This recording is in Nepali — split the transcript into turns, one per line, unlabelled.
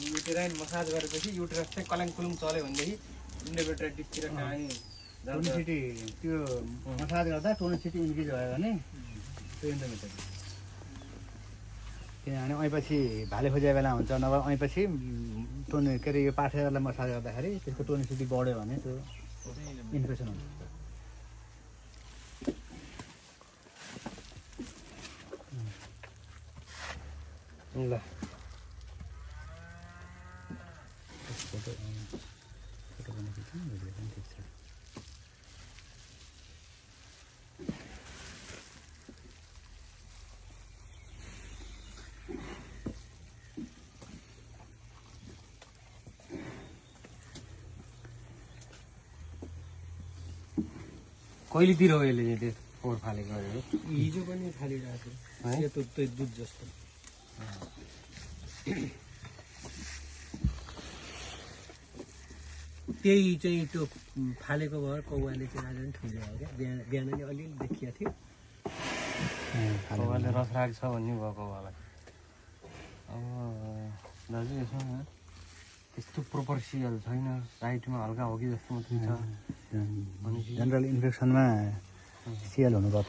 युटेराइन मसाज गरेपछि युटेरस चाहिँ कलङकुलुङ चल्यो भनेदेखि इन्डोमेट्रियल डिसतिर कहीँ
टोनिसिटी त्यो मसाज गर्दा टोनिसिटी इन्क्रिज भयो भने त्यो इन्डोमेट्रियल किनभने ऐपछि भाले खोजेको बेला हुन्छ नभए ऐपछि के अरे यो पाठेहरूलाई मसाज गर्दाखेरि त्यसको टोनिसिटी बढ्यो भने त्यो इन्फेक्सन हुन्छ
ल
फोटो पनि खिच्नु भिडियो पनि खिच्छ
कहिलेतिर हो यसले चाहिँ त्यो फोहोर फालेको अरे
हिजो पनि फालिरहेको थियो त्यो दुध जस्तो त्यही चाहिँ त्यो फालेको भएर कौवाले चाहिँ आज पनि ठुलो आयो क्या बिहान नै अलिअलि देखिएको थियो
कौवाले रस राख्छ भन्ने भयो कौवालाई अब दाजु यसमा त्यस्तो प्रोपर सियल छैन साइडमा हल्का हो कि जस्तो मात्रै छ
जनरल इन्फेक्सनमा सिएल हुनुपर्छ